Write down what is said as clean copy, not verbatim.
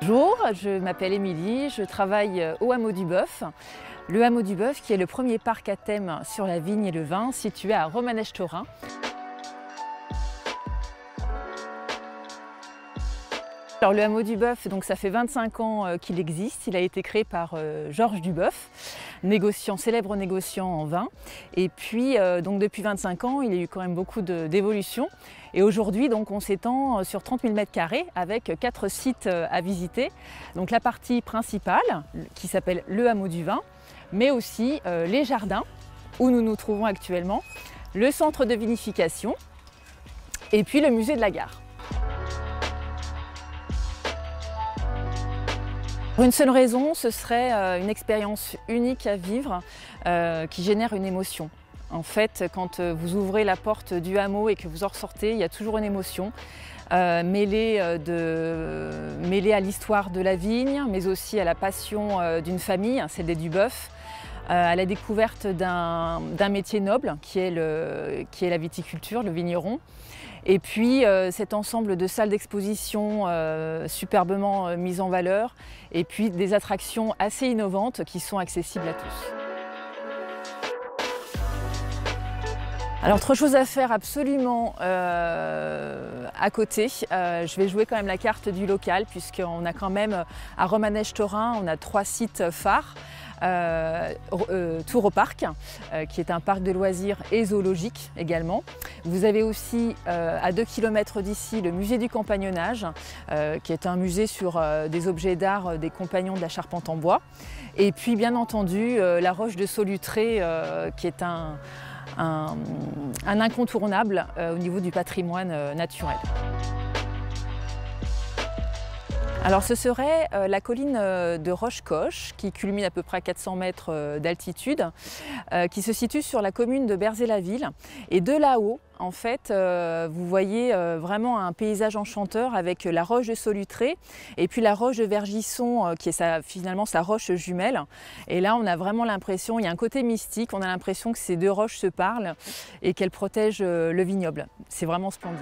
Bonjour, je m'appelle Émilie, je travaille au Hameau du Boeuf. Le Hameau du Boeuf qui est le premier parc à thème sur la vigne et le vin situé à Romanèche-Thorins. Alors, le Hameau du Boeuf, donc ça fait 25 ans qu'il existe. Il a été créé par Georges Duboeuf, célèbre négociant en vin. Et puis donc depuis 25 ans, il y a eu quand même beaucoup d'évolution. Et aujourd'hui, donc on s'étend sur 30 000 m² avec 4 sites à visiter. Donc la partie principale qui s'appelle le Hameau du Vin, mais aussi les jardins où nous nous trouvons actuellement, le centre de vinification et puis le musée de la gare. Pour une seule raison, ce serait une expérience unique à vivre qui génère une émotion. En fait, quand vous ouvrez la porte du hameau et que vous en ressortez, il y a toujours une émotion mêlée à l'histoire de la vigne, mais aussi à la passion d'une famille, celle des Duboeuf, à la découverte d'un métier noble qui est la viticulture, le vigneron. Et puis cet ensemble de salles d'exposition superbement mises en valeur et puis des attractions assez innovantes qui sont accessibles à tous. Alors, autre chose à faire absolument à côté, je vais jouer quand même la carte du local puisqu'on a quand même à Romanèche-Thorins, on a 3 sites phares. Tour au Parc, qui est un parc de loisirs et zoologique également. Vous avez aussi à 2 km d'ici le musée du Compagnonnage, qui est un musée sur des objets d'art des compagnons de la charpente en bois. Et puis bien entendu la roche de Solutré, qui est un incontournable au niveau du patrimoine naturel. Alors ce serait la colline de Roche-Coche qui culmine à peu près à 400 mètres d'altitude, qui se situe sur la commune de Berzé-la-Ville. Et de là-haut, en fait, vous voyez vraiment un paysage enchanteur avec la roche de Solutré et puis la roche de Vergisson qui est finalement sa roche jumelle. Et là, on a vraiment l'impression, il y a un côté mystique, on a l'impression que ces deux roches se parlent et qu'elles protègent le vignoble. C'est vraiment splendide.